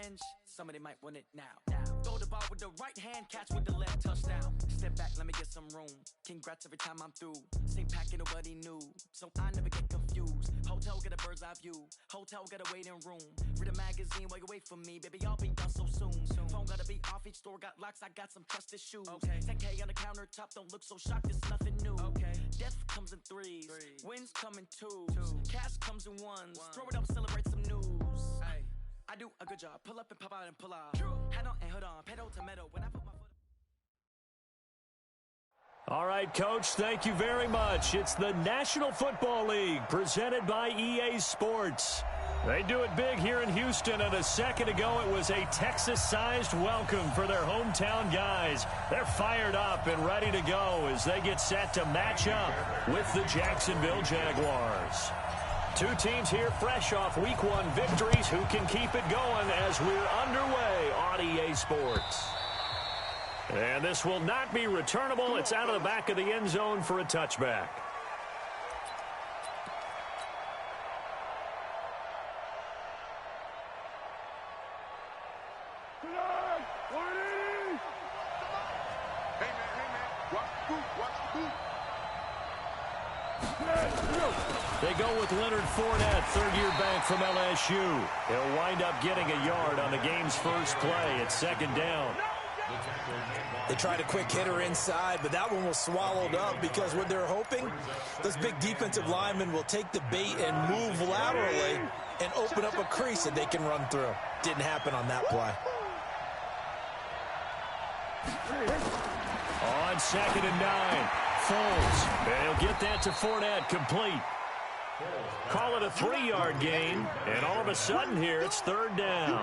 revenge, somebody might want it now. Throw the ball with the right hand, catch with the left, touchdown. Step back, let me get some room. Congrats every time I'm through. Same packet, nobody knew, so I never get confused. Hotel, get a bird's eye view. Hotel, got a waiting room. Read a magazine while you wait for me, baby, I'll be done so soon. Phone gotta be off, each store got locks, I got some trusted shoes. 10K on the countertop, don't look so shocked, it's nothing new. Death comes in threes, wins come in twos, cash comes in ones. Throw it up, celebrate some news. I do a good job, pull up and pop out and pull out. Head on and hood on, pedal to metal when I put my foot. All right, Coach, thank you very much. It's the National Football League presented by EA Sports. They do it big here in Houston, and a second ago it was a Texas-sized welcome for their hometown guys. They're fired up and ready to go as they get set to match up with the Jacksonville Jaguars. Two teams here fresh off Week 1 victories who can keep it going as we're underway on EA Sports. And this will not be returnable. It's out of the back of the end zone for a touchback. They go with Leonard Fournette, third-year back from LSU. He'll wind up getting a yard on the game's first play at second down. They tried a quick hitter inside, but that one was swallowed up because what they're hoping, those big defensive linemen will take the bait and move laterally and open up a crease that they can run through. Didn't happen on that play. On 2nd and 9, Foles. And he'll get that to Fournette, complete. Call it a 3-yard gain, and all of a sudden here it's third down.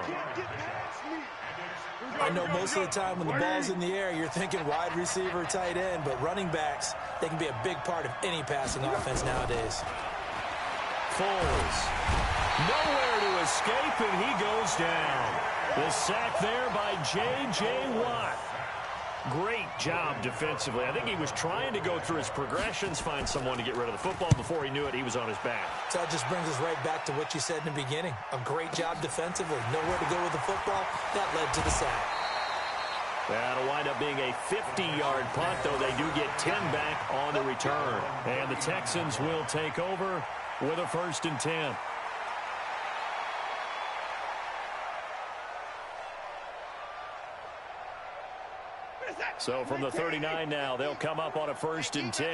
I know most of the time when the ball's in the air, you're thinking wide receiver, tight end, but running backs, they can be a big part of any passing offense nowadays. Foles. Nowhere to escape, and he goes down. The sack there by J.J. Watt. Great job defensively. I think he was trying to go through his progressions, find someone to get rid of the football. Before he knew it, he was on his back. So that just brings us right back to what you said in the beginning. A great job defensively. Nowhere to go with the football. That led to the sack. That'll wind up being a 50-yard punt, though they do get 10 back on the return. And the Texans will take over with a 1st and 10. So from the 39 now, they'll come up on a 1st and 10.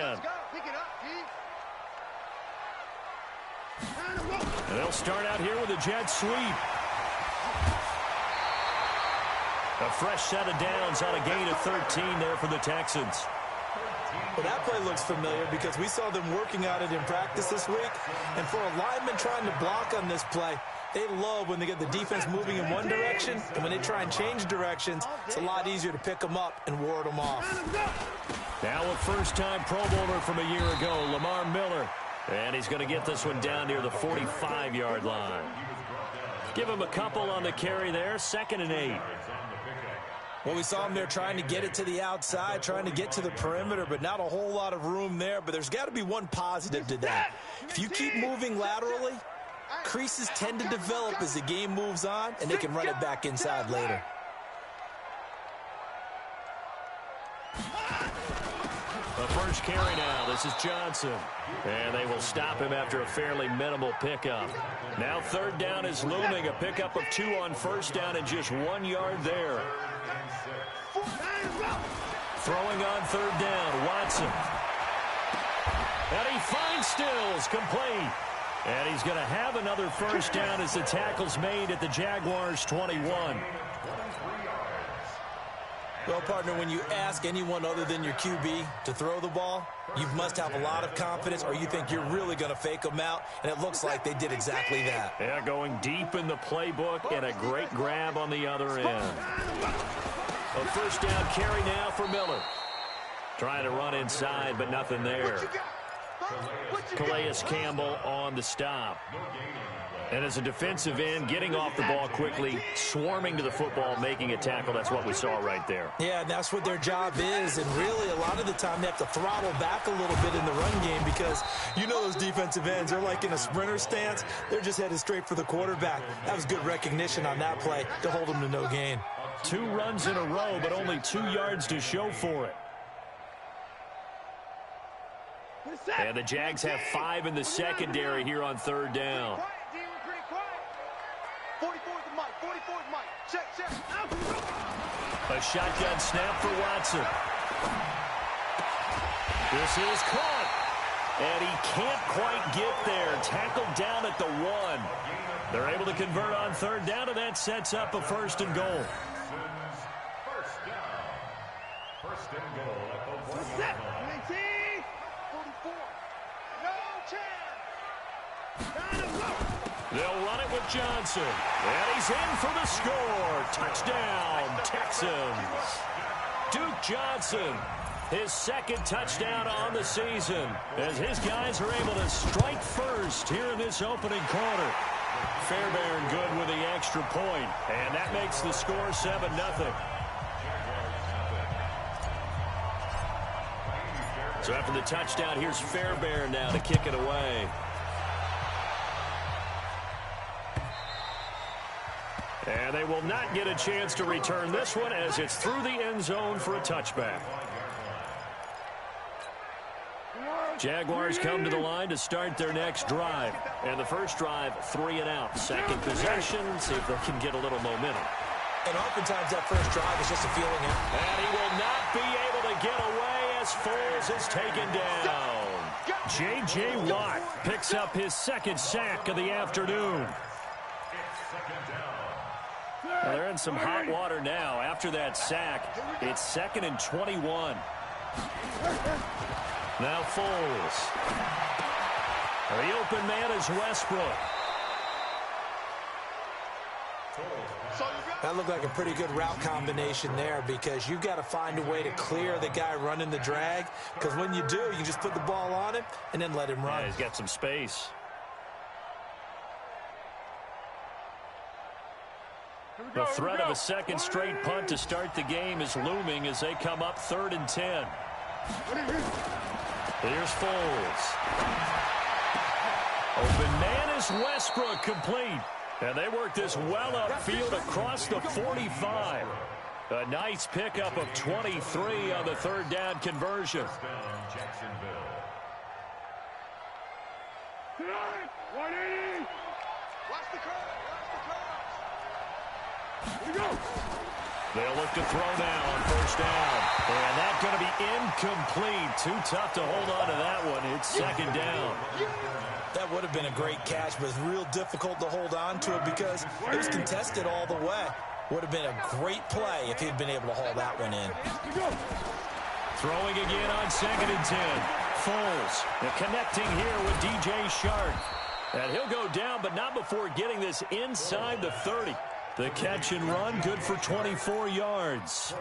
And they'll start out here with a jet sweep. A fresh set of downs on a gain of 13 there for the Texans. Well, that play looks familiar because we saw them working on it in practice this week. And for a lineman trying to block on this play, they love when they get the defense moving in one direction, and when they try and change directions, it's a lot easier to pick them up and ward them off. Now a first-time Pro Bowler from a year ago, Lamar Miller. And he's going to get this one down near the 45-yard line. Give him a couple on the carry there, 2nd and 8. Well, we saw him there trying to get it to the outside, trying to get to the perimeter, but not a whole lot of room there. But there's got to be one positive to that. If you keep moving laterally, creases tend to develop as the game moves on, and they can run it back inside later. The first carry now. This is Johnson. And they will stop him after a fairly minimal pickup. Now 3rd down is looming. A pickup of 2 on 1st down and just 1 yard there. Throwing on 3rd down, Watson. And he finds Stills, complete. And he's going to have another 1st down as the tackle's made at the Jaguars' 21. Well, partner, when you ask anyone other than your QB to throw the ball, you must have a lot of confidence or you think you're really going to fake them out, and it looks like they did exactly that. Yeah, going deep in the playbook and a great grab on the other end. A 1st down carry now for Miller. Trying to run inside, but nothing there. Calais Campbell on the stop. And as a defensive end, getting off the ball quickly, swarming to the football, making a tackle, that's what we saw right there. Yeah, and that's what their job is. And really, a lot of the time, they have to throttle back a little bit in the run game because you know those defensive ends, they're like in a sprinter stance. They're just headed straight for the quarterback. That was good recognition on that play to hold them to no gain. 2 runs in a row, but only 2 yards to show for it. And the Jags have 5 in the secondary here on 3rd down. A shotgun snap for Watson. This is caught. And he can't quite get there. Tackled down at the 1. They're able to convert on 3rd down, and that sets up a 1st and goal. First and goal at the 1 yard line. 44. No chance. They'll run it with Johnson. And he's in for the score. Touchdown, Texans. Duke Johnson, his 2nd touchdown on the season, as his guys are able to strike first here in this opening quarter. Fairbairn good with the extra point, and that makes the score 7-0. So after the touchdown, here's Fairbairn now to kick it away. And they will not get a chance to return this one as it's through the end zone for a touchback. Jaguars come to the line to start their next drive. And the first drive, 3 and out. Second possession, see if they can get a little momentum. And oftentimes that first drive is just a feeling out. And he will not be able to get away as Foles is taken down. J.J. Watt picks up his 2nd sack of the afternoon. Well, they're in some hot water now. After that sack, it's 2nd and 21. Now Foles. The open man is Westbrook. That looked like a pretty good route combination there because you've got to find a way to clear the guy running the drag, because when you do, you just put the ball on him and then let him run. Yeah, he's got some space. The threat of a 2nd straight punt to start the game is looming as they come up 3rd and 10. Here's Foles. Open man is Westbrook, complete. And they work this well upfield across the 45. A nice pickup of 23 on the 3rd down conversion. 180. Watch the curve. Here we go. They'll look to throw now on 1st down. And that's going to be incomplete. Too tough to hold on to that one. It's 2nd down. That would have been a great catch, but it's real difficult to hold on to it because it was contested all the way. Would have been a great play if he'd been able to haul that one in. Throwing again on 2nd and 10. Foles connecting here with DJ Shark. And he'll go down, but not before getting this inside the 30. The catch and run, good for 24 yards.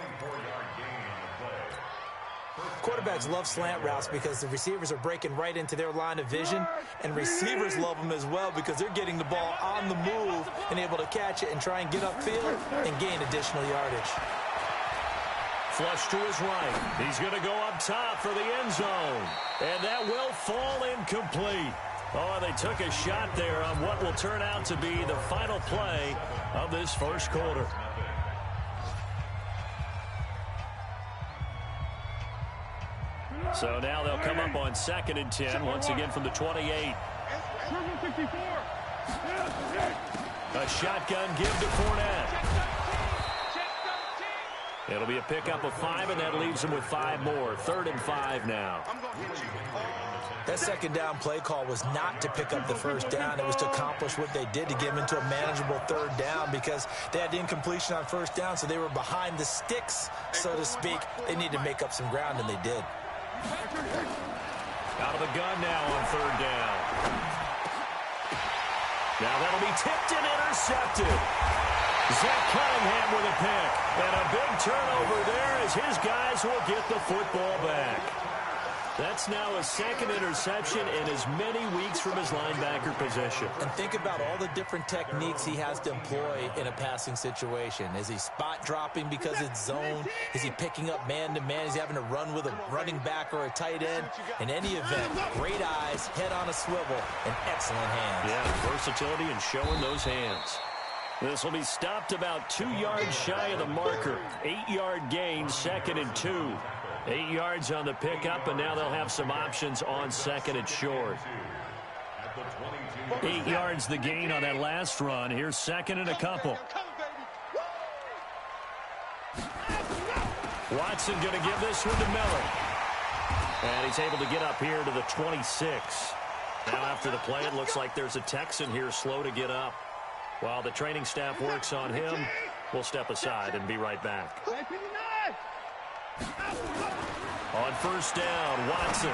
Quarterbacks love slant routes because the receivers are breaking right into their line of vision, and receivers love them as well because they're getting the ball on the move and able to catch it and try and get upfield and gain additional yardage. Flush to his right. He's going to go up top for the end zone, and that will fall incomplete. Oh, they took a shot there on what will turn out to be the final play of this first quarter. So now they'll come up on 2nd and 10, once again from the 28. A shotgun give to Fournette. It'll be a pickup of 5, and that leaves them with 5 more. 3rd and 5 now. That 2nd down play call was not to pick up the 1st down. It was to accomplish what they did to get them into a manageable 3rd down because they had incompletion on 1st down, so they were behind the sticks, so to speak. They needed to make up some ground, and they did. Out of the gun now on 3rd down. Now that'll be tipped and intercepted. Zach Cunningham with a pick. And a big turnover there as his guys will get the football back. That's now a second interception in as many weeks from his linebacker position. And think about all the different techniques he has to employ in a passing situation. Is he spot dropping because it's zone? Is he picking up man-to-man? Is he having to run with a running back or a tight end? In any event, great eyes, head on a swivel, and excellent hands. Yeah, versatility and showing those hands. This will be stopped about 2 yards shy of the marker. 8-yard gain, 2nd and 2. 8 yards on the pickup, and now they'll have some options on 2nd and short. 8 yards the gain on that last run. Here's 2nd and a couple. Watson going to give this one to Miller. And he's able to get up here to the 26. Now after the play, it looks like there's a Texan here slow to get up. While the training staff works on him, we'll step aside and be right back. On first down, Watson.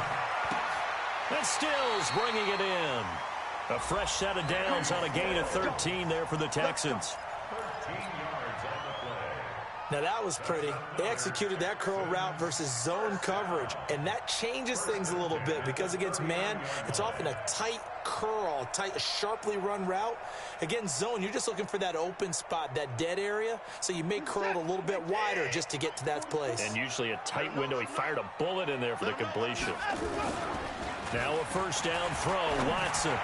And Stills bringing it in. A fresh set of downs on a gain of 13 there for the Texans. Now that was pretty. They executed that curl route versus zone coverage, and that changes things a little bit because against man, it's often a tight curl, tight, sharply run route. Against zone, you're just looking for that open spot, that dead area, so you may curl it a little bit wider just to get to that place. And usually a tight window. He fired a bullet in there for the completion. Now a first down throw, Watson.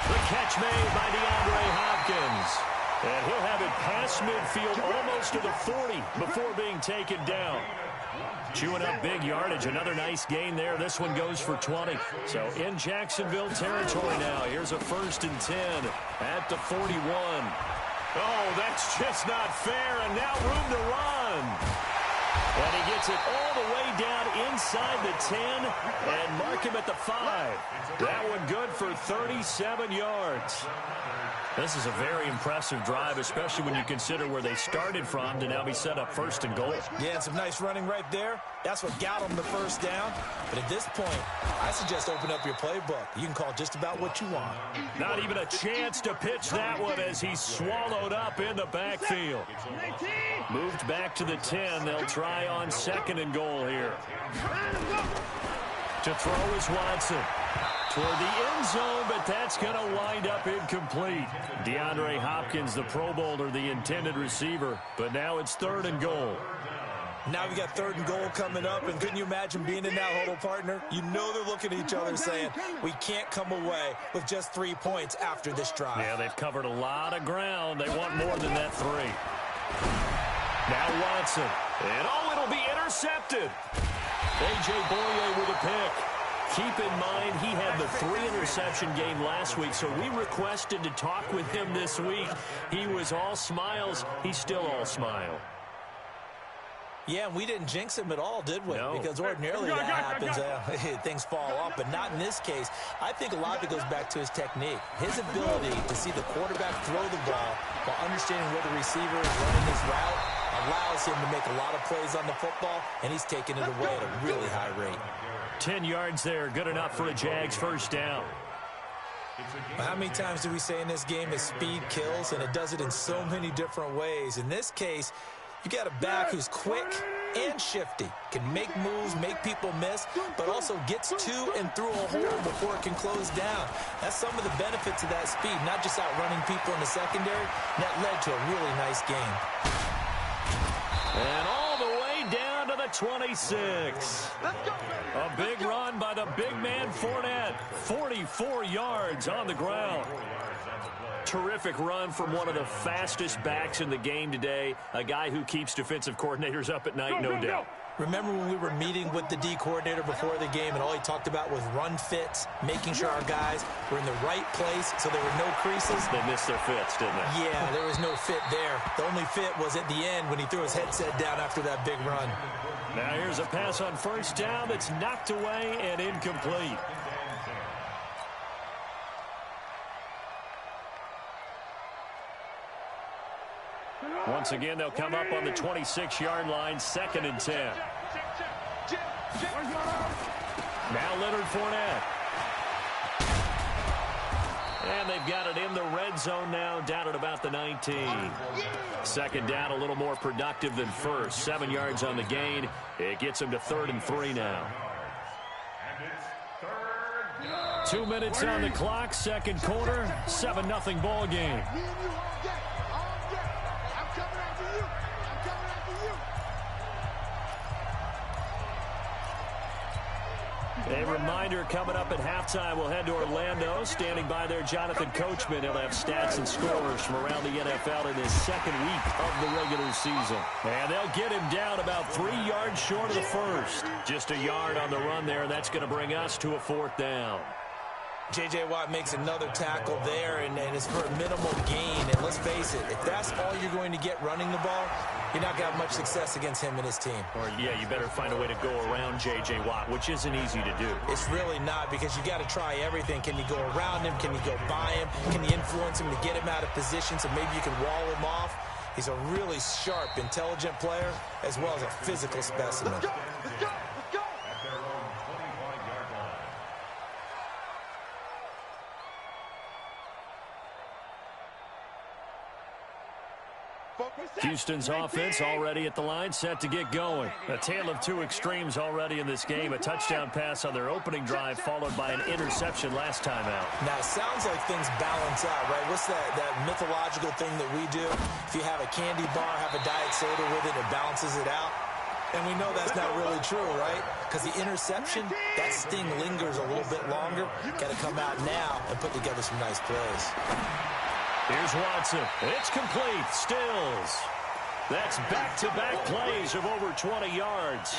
The catch made by DeAndre Hopkins. And he'll have it past midfield almost to the 40 before being taken down. Chewing up big yardage. Another nice gain there. This one goes for 20. So in Jacksonville territory now. Here's a 1st and 10 at the 41. Oh, that's just not fair. And now room to run. And he gets it all the way down inside the 10 and mark him at the 5. That one good for 37 yards. This is a very impressive drive, especially when you consider where they started from to now be set up 1st and goal. Yeah, and some nice running right there. That's what got them the first down. But at this point, I suggest open up your playbook. You can call just about what you want. Not even a chance to pitch that one as he's swallowed up in the backfield. Moved back to the 10. They'll try on 2nd and goal here. To throw is Watson. Toward the end zone, but that's going to wind up incomplete. DeAndre Hopkins, the Pro Bowler, the intended receiver, but now it's 3rd and goal. Now we got 3rd and goal coming up, and couldn't you imagine being in that huddle, partner? You know they're looking at each other saying, we can't come away with just 3 points after this drive. Yeah, they've covered a lot of ground. They want more than that 3. Now Watson, and it'll be intercepted. A.J. Boye with a pick. Keep in mind, he had the 3-interception game last week, so we requested to talk with him this week. He was all smiles. He's still all smile. Yeah, and we didn't jinx him at all, did we? No. Because ordinarily that happens. Things fall off, but not in this case. I think a lot of it goes back to his technique. His ability to see the quarterback throw the ball while understanding where the receiver is running his route allows him to make a lot of plays on the football, and he's taking it away at a really high rate. 10 yards there, good enough for a Jags first down. How many times do we say in this game that speed kills, and it does it in so many different ways? In this case, you got a back who's quick and shifty, can make moves, make people miss, but also gets to and through a hole before it can close down. That's some of the benefits of that speed, not just outrunning people in the secondary. That led to a really nice game. And all the way down to the 26. A big run by the big man Fournette. 44 yards on the ground. Terrific run from one of the fastest backs in the game today. A guy who keeps defensive coordinators up at night, no doubt. Remember when we were meeting with the D coordinator before the game and all he talked about was run fits, making sure our guys were in the right place so there were no creases? They missed their fits, didn't they? Yeah, there was no fit there. The only fit was at the end when he threw his headset down after that big run. Now here's a pass on first down that's knocked away and incomplete. Once again, they'll come up on the 26-yard line, 2nd and 10. Now Leonard Fournette. And they've got it in the red zone now, down at about the 19. 2nd down, a little more productive than first. 7 yards on the gain. It gets them to 3rd and 3 now. 2 minutes on the clock, second quarter, 7-0 ball game. A reminder, coming up at halftime, we'll head to Orlando. Standing by there, Jonathan Coachman. He'll have stats and scores from around the NFL in his second week of the regular season. And they'll get him down about 3 yards short of the first. Just a yard on the run there, and that's going to bring us to a 4th down. J.J. Watt makes another tackle there, and it's for a minimal gain. And let's face it, if that's all you're going to get running the ball, you're not going to have much success against him and his team. Or, yeah, you better find a way to go around J.J. Watt, which isn't easy to do. It's really not, because you got to try everything. Can you go around him? Can you go by him? Can you influence him to get him out of position so maybe you can wall him off? He's a really sharp, intelligent player, as well as a physical specimen. Let's go! Let's go! Let's go! At their own 25-yard line. Houston's offense already at the line, set to get going. A tale of two extremes already in this game. A touchdown pass on their opening drive, followed by an interception last time out. Now, it sounds like things balance out, right? What's that mythological thing that we do? If you have a candy bar, have a diet soda with it, it balances it out. And we know that's not really true, right? Because the interception, that sting lingers a little bit longer. Got to come out now and put together some nice plays. Here's Watson. It's complete. Stills. That's back-to-back plays of over 20 yards.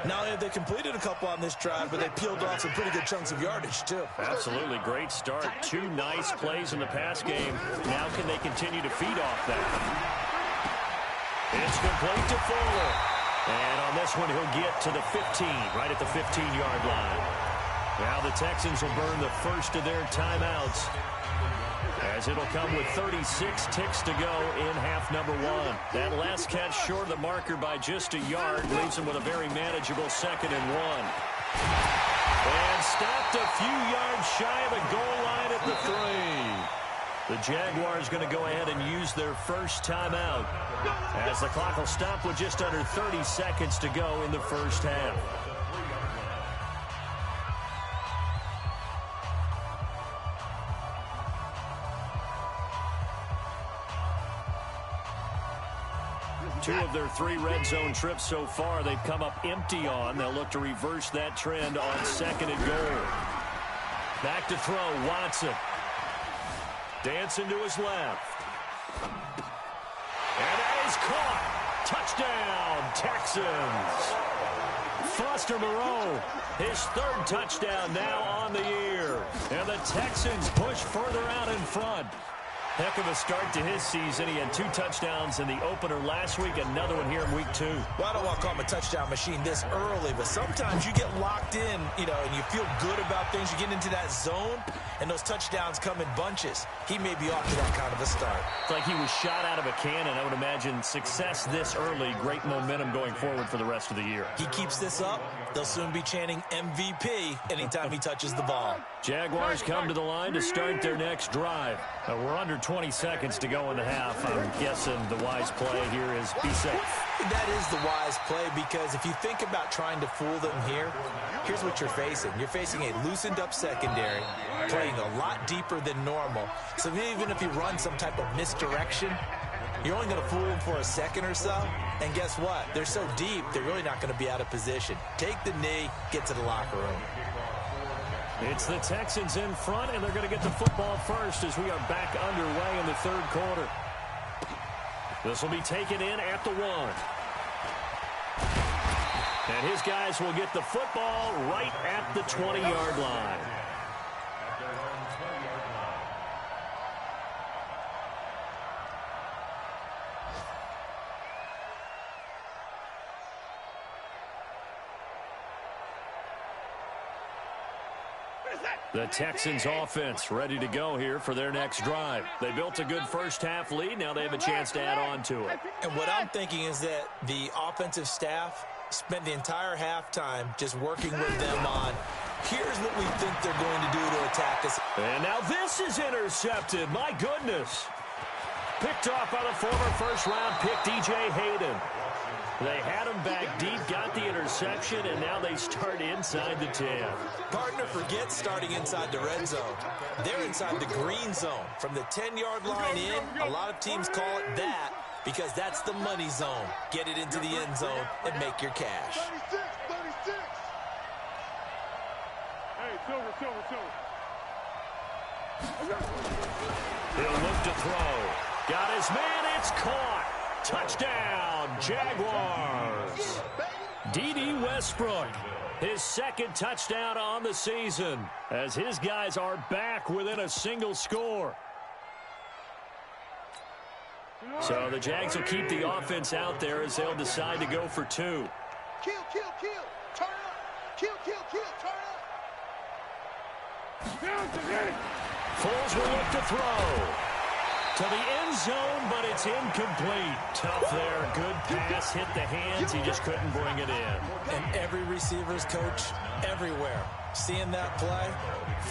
Not only have they completed a couple on this drive, but they peeled off some pretty good chunks of yardage, too. Absolutely. Great start. 2 nice plays in the pass game. Now can they continue to feed off that? It's complete to Fuller. And on this one, he'll get to the 15, right at the 15-yard line. Now the Texans will burn the first of their timeouts, as it'll come with 36 ticks to go in half number 1. That last catch short of the marker by just a yard leaves them with a very manageable 2nd and 1. And stopped a few yards shy of the goal line at the 3. The Jaguars going to go ahead and use their first timeout, as the clock will stop with just under 30 seconds to go in the first half. Two of their 3 red zone trips so far, they've come up empty on. They'll look to reverse that trend on 2nd and goal. Back to throw, Watson. Dancing to his left. And that is caught. Touchdown, Texans. Foster Moreau, his 3rd touchdown now on the year. And the Texans push further out in front. Heck of a start to his season. He had 2 touchdowns in the opener last week, another one here in week 2. Well, I don't want to call him a touchdown machine this early, but sometimes you get locked in, and you feel good about things. You get into that zone, and those touchdowns come in bunches. He may be off to that kind of a start. It's like he was shot out of a cannon. I would imagine success this early, great momentum going forward for the rest of the year. He keeps this up, they'll soon be chanting MVP anytime he touches the ball. Jaguars come to the line to start their next drive. We're under 20 seconds to go in the half. I'm guessing the wise play here is be safe. That is the wise play, because if you think about trying to fool them here, here's what you're facing. You're facing a loosened up secondary, playing a lot deeper than normal. So even if you run some type of misdirection, you're only going to fool them for a second or so. And guess what? They're so deep, they're really not going to be out of position. Take the knee, get to the locker room. It's the Texans in front, and they're going to get the football first as we are back underway in the 3rd quarter. This will be taken in at the 1. And his guys will get the football right at the 20-yard line. The Texans offense ready to go here for their next drive. They built a good first-half lead. Now they have a chance to add on to it. And what I'm thinking is that the offensive staff spent the entire halftime just working with them on, here's what we think they're going to do to attack us. And now this is intercepted. My goodness. Picked off by the former first-round pick, DJ Hayden. They had him back deep, got the interception, and now they start inside the 10. Partner, forget starting inside the red zone. They're inside the green zone. From the 10-yard line in, a lot of teams call it that because that's the money zone. Get it into the end zone and make your cash. 36, 36. Hey, Silver. He'll look to throw. Got his man, it's caught. Touchdown, Jaguars. D.D. Westbrook, his second touchdown on the season, as his guys are back within a single score. So the Jags will keep the offense out there as they'll decide to go for two. Kill. Turn up. Kill. Turn up. Foles will look to throw. To the end zone, but it's incomplete. Tough there. Good pass. Hit the hands. He just couldn't bring it in. And every receiver's coach everywhere. Seeing that play,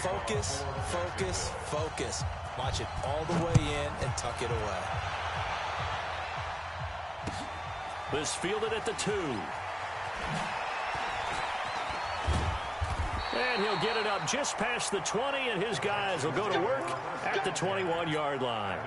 focus. Watch it all the way in and tuck it away. This fielded at the 2. And he'll get it up just past the 20, and his guys will go to work at the 21-yard line.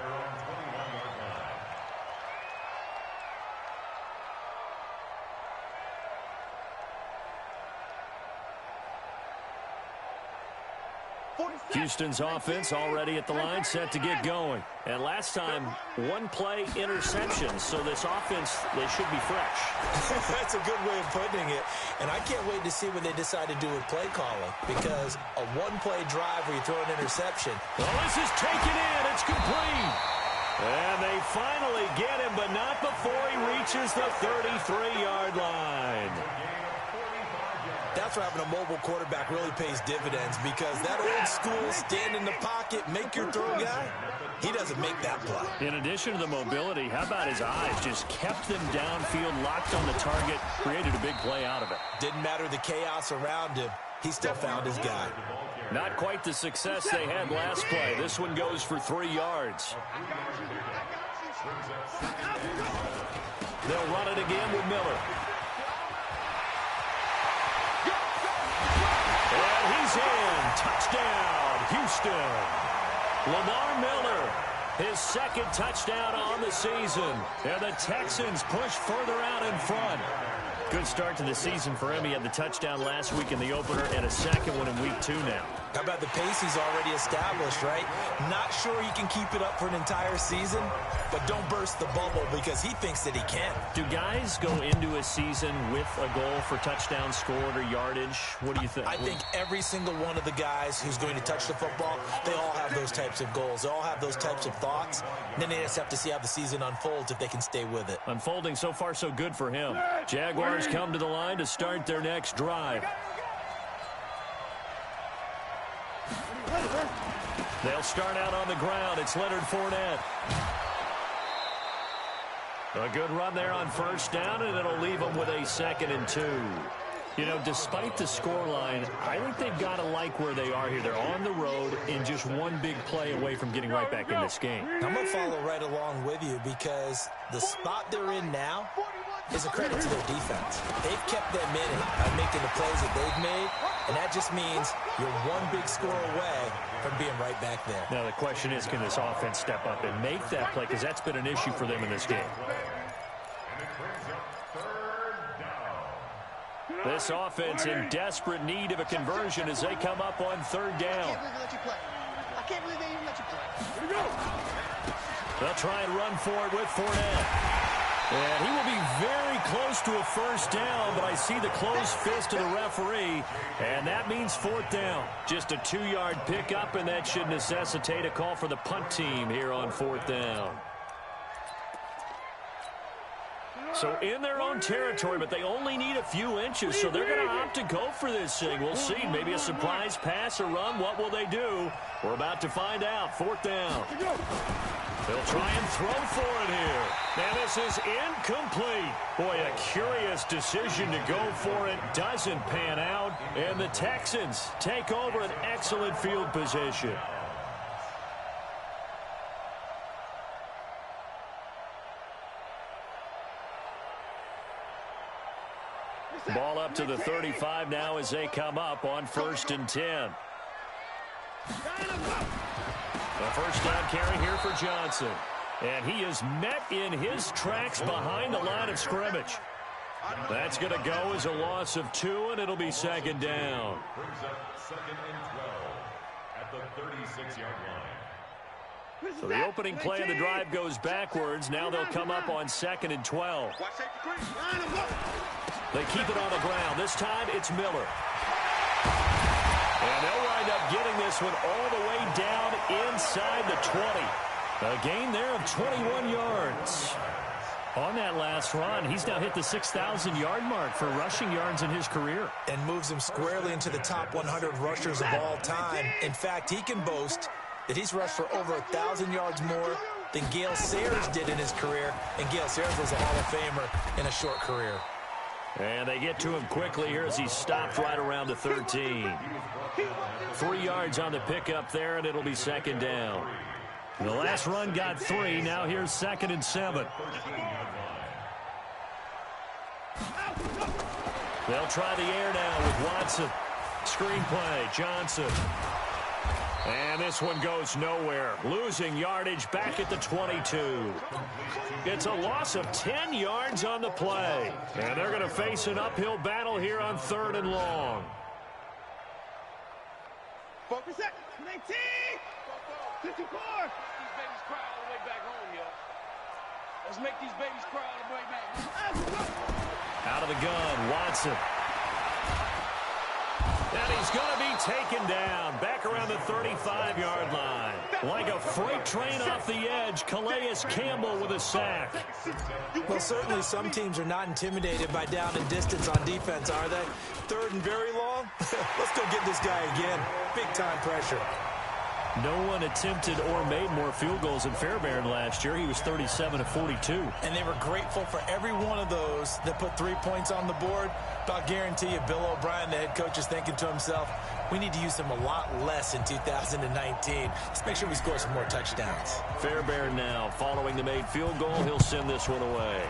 Houston's offense already at the line, set to get going. And last time, one-play interception, so this offense, they should be fresh. That's a good way of putting it. And I can't wait to see what they decide to do with play calling, because a one-play drive where you throw an interception. Well, this is taken in. It's complete. And they finally get him, but not before he reaches the 33-yard line. That's where having a mobile quarterback really pays dividends, because that old school stand in the pocket, make your throw guy, he doesn't make that play. In addition to the mobility, how about his eyes? Just kept them downfield, locked on the target, created a big play out of it. Didn't matter the chaos around him. He still found his guy. Not quite the success they had last play. This one goes for 3 yards. They'll run it again with Miller. And he's in. Touchdown, Houston. Lamar Miller, his second touchdown on the season. And the Texans push further out in front. Good start to the season for him. He had the touchdown last week in the opener and a second one in week 2 now. How about the pace he's already established, right? Not sure he can keep it up for an entire season, but don't burst the bubble because he thinks that he can. Do guys go into a season with a goal for touchdowns scored or yardage? What do you think? I think every single one of the guys who's going to touch the football, they all have those types of goals. They all have those types of thoughts. And then they just have to see how the season unfolds if they can stay with it. Unfolding so far so good for him. Jaguars come to the line to start their next drive. They'll start out on the ground. It's Leonard Fournette. A good run there on first down, and it'll leave them with a 2nd and 2. You know, despite the scoreline, I think they've got to like where they are here. They're on the road and just one big play away from getting right back in this game. I'm going to follow right along with you because the spot they're in now is a credit to their defense. They've kept them in it by making the plays that they've made, and that just means you're one big score away from being right back there. Now the question is, can this offense step up and make that play? Because that's been an issue for them in this game. This offense in desperate need of a conversion as they come up on 3rd down. I can't believe they even let you play. Here we go. They'll try and run for it with Fournette. And he will be very close to a first down, but I see the closed fist of the referee, and that means 4th down. Just a 2-yard pickup, and that should necessitate a call for the punt team here on 4th down. So in their own territory, but they only need a few inches, so they're going to opt to go for this thing. We'll see. Maybe a surprise pass or run. What will they do? We're about to find out. 4th down. They'll try and throw for it here. And this is incomplete. Boy, a curious decision to go for it. Doesn't pan out. And the Texans take over an excellent field position. Ball up to the 35 now as they come up on 1st and 10. The first down carry here for Johnson. And he is met in his tracks behind the line of scrimmage. That's going to go as a loss of 2, and it'll be 2nd down. Brings up 2nd and 12 at the 36-yard line. So the opening play of the drive goes backwards. Now they'll come up on 2nd and 12. They keep it on the ground. This time it's Miller. And they'll wind up getting this one all the way down inside the 20. A gain there of 21 yards. On that last run, he's now hit the 6,000-yard mark for rushing yards in his career. And moves him squarely into the top 100 rushers of all time. In fact, he can boast that he's rushed for over 1,000 yards more than Gale Sayers did in his career. And Gale Sayers was a Hall of Famer in a short career. And they get to him quickly here as he stopped right around the 13. 3 yards on the pickup there, and it'll be 2nd down. The last run got 3. Now here's 2nd and 7. They'll try the air now with Watson. Screenplay, Johnson. And this one goes nowhere. Losing yardage back at the 22. It's a loss of 10 yards on the play. And they're going to face an uphill battle here on 3rd and long. Focus it. 19. 54. These babies cry all the way back home, yo. Let's make these babies cry all the way back. Out of the gun, Watson. And he's going to be taken down back around the 35-yard line. Like a freight train off the edge, Calais Campbell with a sack. Well, certainly some teams are not intimidated by down and distance on defense, are they? 3rd and very long? Let's go get this guy again. Big-time pressure. No one attempted or made more field goals than Fairbairn last year. He was 37 of 42. And they were grateful for every one of those that put 3 points on the board. But I'll guarantee you, Bill O'Brien, the head coach, is thinking to himself, we need to use him a lot less in 2019. Let's make sure we score some more touchdowns. Fairbairn now following the made field goal. He'll send this one away.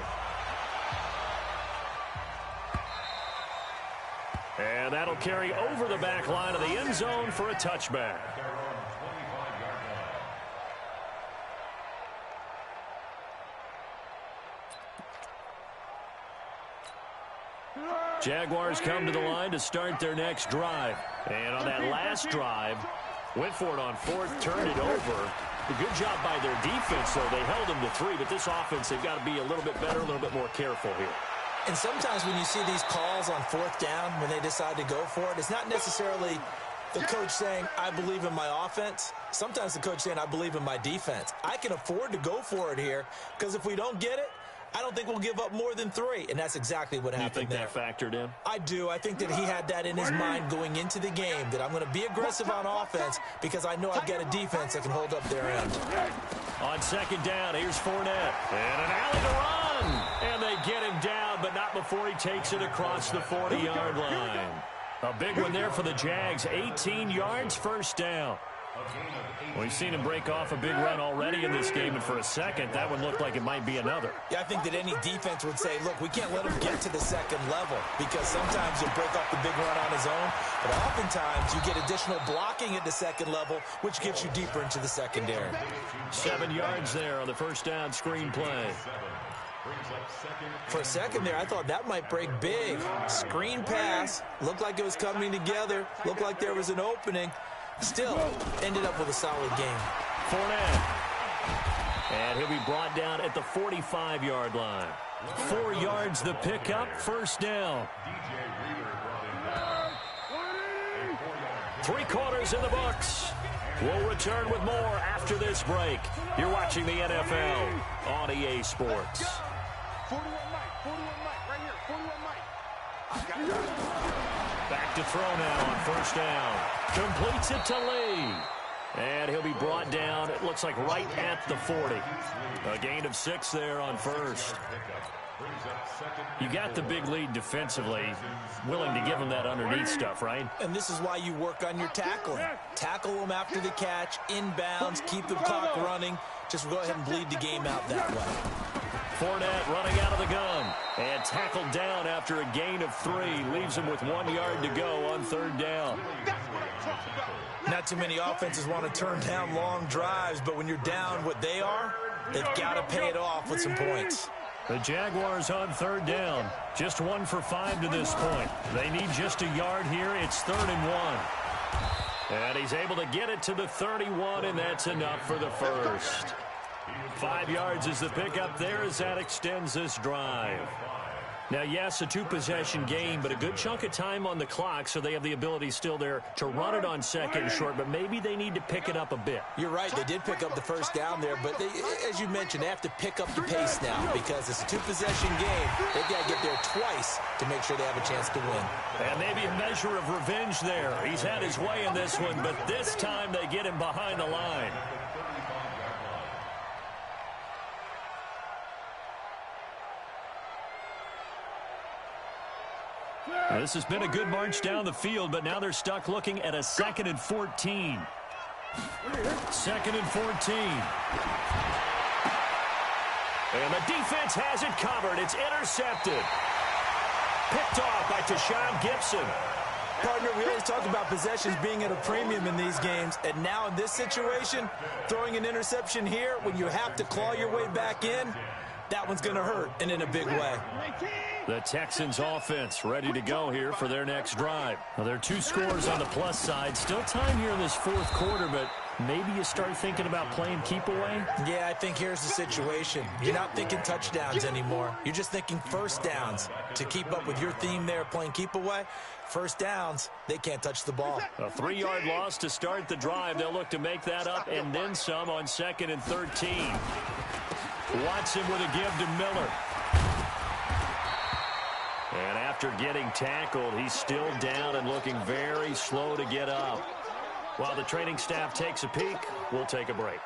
And that'll carry over the back line of the end zone for a touchback. Jaguars come to the line to start their next drive. And on that last drive, went for it on 4th, turned it over. A good job by their defense, though. They held them to 3, but this offense, they've got to be a little bit better, a little bit more careful here. And sometimes when you see these calls on 4th down, when they decide to go for it, it's not necessarily the coach saying, I believe in my offense. Sometimes the coach saying, I believe in my defense. I can afford to go for it here, because if we don't get it, I don't think we'll give up more than 3, and that's exactly what happened there. You think that factored in? I do. I think that he had that in his mind going into the game, that I'm going to be aggressive on offense because I know I've got a defense that can hold up their end. On 2nd down, here's Fournette. And an alley to run. And they get him down, but not before he takes it across the 40-yard line. A big one there for the Jags. 18 yards, 1st down. We've seen him break off a big run already in this game, and for a second, that one looked like it might be another. Yeah, I think that any defense would say, look, we can't let him get to the 2nd level, because sometimes he'll break off the big run on his own, but oftentimes you get additional blocking at the 2nd level, which gets you deeper into the secondary. 7 yards there on the 1st down screen play. For a second there, I thought that might break big. Screen pass, looked like it was coming together, looked like there was an opening. Still, ended up with a solid game. Fournette. And he'll be brought down at the 45-yard line. 4 yards the pickup, 1st down. 3 quarters in the books. We'll return with more after this break. You're watching the NFL on EA Sports. 41 Mike, right here, 41 Mike. Back to throw now on 1st down. Completes it to Lee. And he'll be brought down, it looks like right at the 40. A gain of 6 there on 1st. You got the big lead defensively. Willing to give him that underneath stuff, right? And this is why you work on your tackling. Tackle them after the catch, inbounds, keep the clock running. Just go ahead and bleed the game out that way. Fournette running out of the gun and tackled down after a gain of 3. Leaves him with 1 yard to go on 3rd down. Not too many offenses want to turn down long drives, but when you're down what they are, they've got to pay it off with some points. The Jaguars on 3rd down. Just 1 for 5 to this point. They need just a yard here. It's 3rd and 1. And he's able to get it to the 31, and that's enough for the first. 5 yards is the pickup there as that extends this drive. Now, yes, a 2-possession game, but a good chunk of time on the clock, so they have the ability still there to run it on 2nd and short, but maybe they need to pick it up a bit. You're right. They did pick up the first down there, but they, as you mentioned, they have to pick up the pace now because it's a 2-possession game. They've got to get there twice to make sure they have a chance to win. And maybe a measure of revenge there. He's had his way in this one, but this time they get him behind the line. Now, this has been a good march down the field, but now they're stuck looking at a 2nd and 14. 2nd and 14. And the defense has it covered. It's intercepted. Picked off by Tashawn Gibson. Partner, we always talk about possessions being at a premium in these games, and now in this situation, throwing an interception here when you have to claw your way back in, that one's going to hurt, and in a big way. The Texans offense ready to go here for their next drive. Now, there are 2 scores on the plus side. Still time here in this 4th quarter, but maybe you start thinking about playing keep away? Yeah, I think here's the situation. You're not thinking touchdowns anymore. You're just thinking first downs. To keep up with your theme there, playing keep away, first downs, they can't touch the ball. A 3-yard loss to start the drive. They'll look to make that up and then some on 2nd and 13. Watson with a give to Miller. And after getting tackled, he's still down and looking very slow to get up. While the training staff takes a peek, we'll take a break.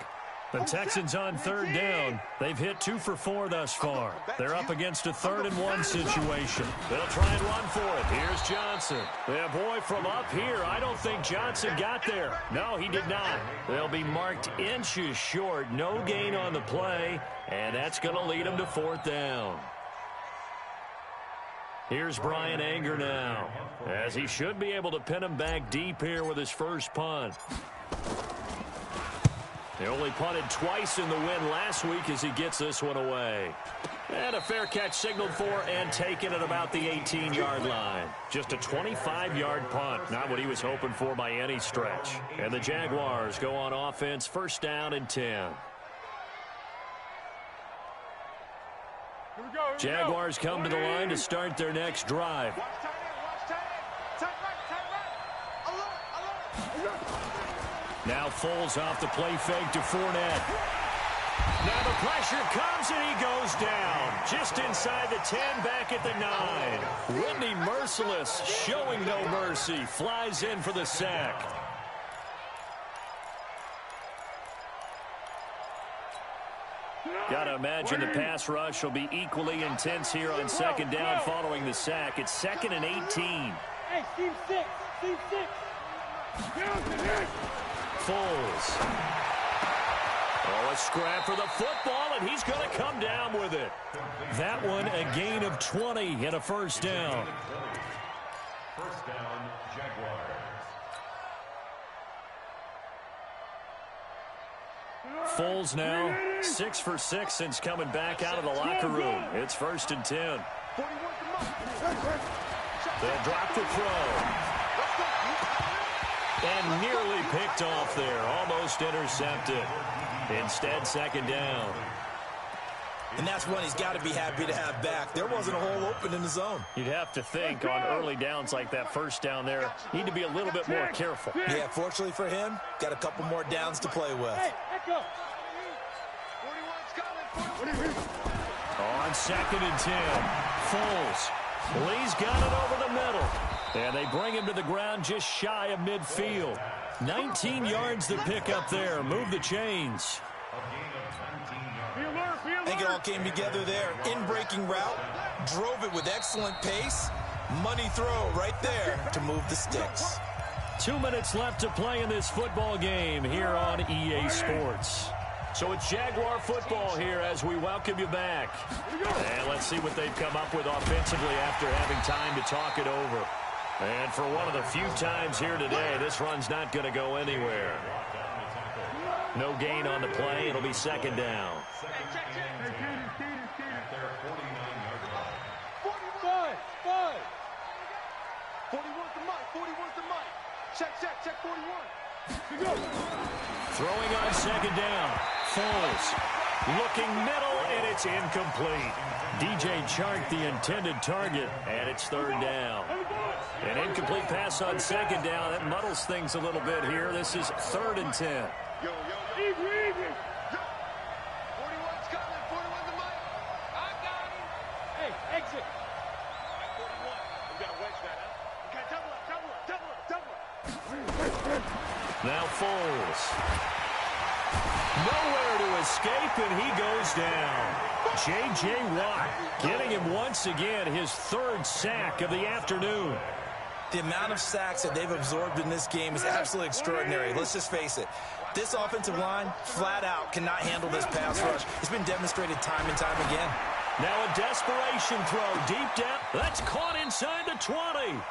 The Texans on 3rd down. They've hit 2 for 4 thus far. They're up against a 3rd and 1 situation. They'll try and run for it. Here's Johnson. Yeah, boy, from up here, I don't think Johnson got there. No, he did not. They'll be marked inches short. No gain on the play, and that's going to lead them to 4th down. Here's Brian Anger now, as he should be able to pin him back deep here with his first punt. He only punted twice in the win last week as he gets this one away. And a fair catch signaled for and taken at about the 18-yard line. Just a 25-yard punt, not what he was hoping for by any stretch. And the Jaguars go on offense, 1st down and 10. Jaguars come to the line to start their next drive. Now Foles off the play fake to Fournette. Now the pressure comes and he goes down. Just inside the 10, back at the 9. Whitney Merciless showing no mercy. Flies in for the sack. Got to imagine the pass rush will be equally intense here on 2nd down following the sack. It's 2nd and 18. Hey, Team 6. Team 6. Foles. Oh, a scrap for the football, and he's going to come down with it. That one, a gain of 20 and a 1st down. 1st down, Jaguars. Foles now 6 for 6 since coming back out of the locker room. It's 1st and 10. They'll drop the throw. And nearly picked off there. Almost intercepted. Instead, 2nd down. And that's one he's got to be happy to have back. There wasn't a hole open in the zone. You'd have to think on early downs like that 1st down there, need to be a little bit more careful. Yeah, fortunately for him, got a couple more downs to play with. On 2nd and 10, Foles. Lee's got it over the middle. And they bring him to the ground just shy of midfield. 19 yards to pick up there. Move the chains. I think it all came together there. In-breaking route, drove it with excellent pace. Money throw right there to move the sticks. 2 minutes left to play in this football game here on EA Sports. So it's Jaguar football here as we welcome you back. And let's see what they've come up with offensively after having time to talk it over. And for one of the few times here today, this run's not going to go anywhere. No gain on the play. It'll be second down. Five. 41's the mic. 41's the mic. Check 41. Throwing on second down. Foles looking middle, and it's incomplete. DJ Chark, the intended target, and it's third down. An incomplete pass on second down. That muddles things a little bit here. This is 3rd and 10. Easy. 41's coming. 41's the mic. I got him. Hey, exit. 41. We got to wedge that out. Okay, double up. Now Foles. Nowhere to escape, and he goes down. J.J. Watt getting him once again, his 3rd sack of the afternoon. The amount of sacks that they've absorbed in this game is absolutely extraordinary. Let's just face it. This offensive line, flat out, cannot handle this pass rush. It's been demonstrated time and time again. Now a desperation throw deep down. That's caught inside the 20.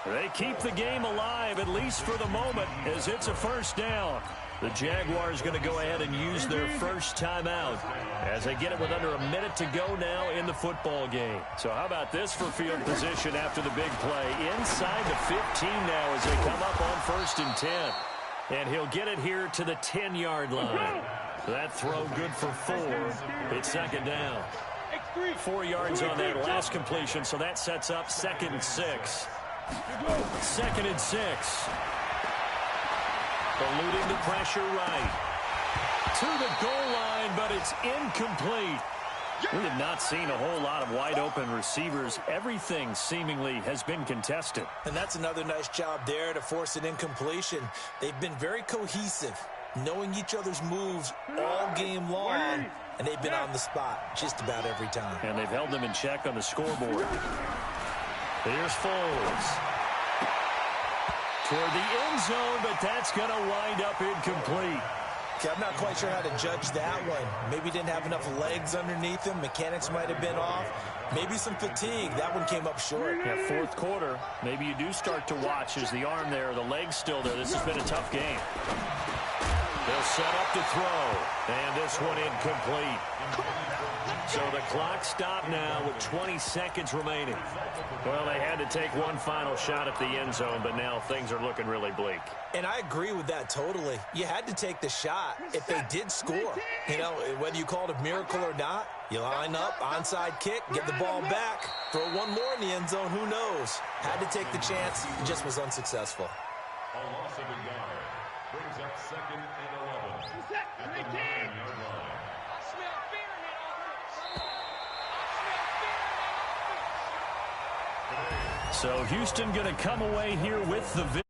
They keep the game alive, at least for the moment, as it's a first down. The Jaguars going to go ahead and use their first timeout as they get it with under a minute to go now in the football game. So how about this for field position after the big play? Inside the 15 now as they come up on 1st and 10. And he'll get it here to the 10-yard line. That throw good for 4. It's second down. 4 yards on that last completion, so that sets up 2nd and 6. 2nd and 6. Eluding the pressure right. To the goal line, but it's incomplete. We have not seen a whole lot of wide-open receivers. Everything seemingly has been contested. And that's another nice job there to force an incompletion. They've been very cohesive, knowing each other's moves all game long, and they've been on the spot just about every time. And they've held them in check on the scoreboard. Here's Foles. Toward the end zone, but that's going to wind up incomplete. Okay, I'm not quite sure how to judge that one. Maybe didn't have enough legs underneath him. Mechanics might have been off. Maybe some fatigue. That one came up short. Yeah, 4th quarter. Maybe you do start to watch as the arm there, the leg's still there. This has been a tough game. They'll set up to throw, and this one incomplete. So the clock stopped now with 20 seconds remaining. Well, they had to take one final shot at the end zone, but now things are looking really bleak. And I agree with that totally. You had to take the shot if they did score. You know, whether you call it a miracle or not, you line up, onside kick, get the ball back, throw one more in the end zone, who knows? Had to take the chance, it just was unsuccessful. A loss of a yard brings up 2nd and 11 at the 9-yard line. So Houston going to come away here with the victory.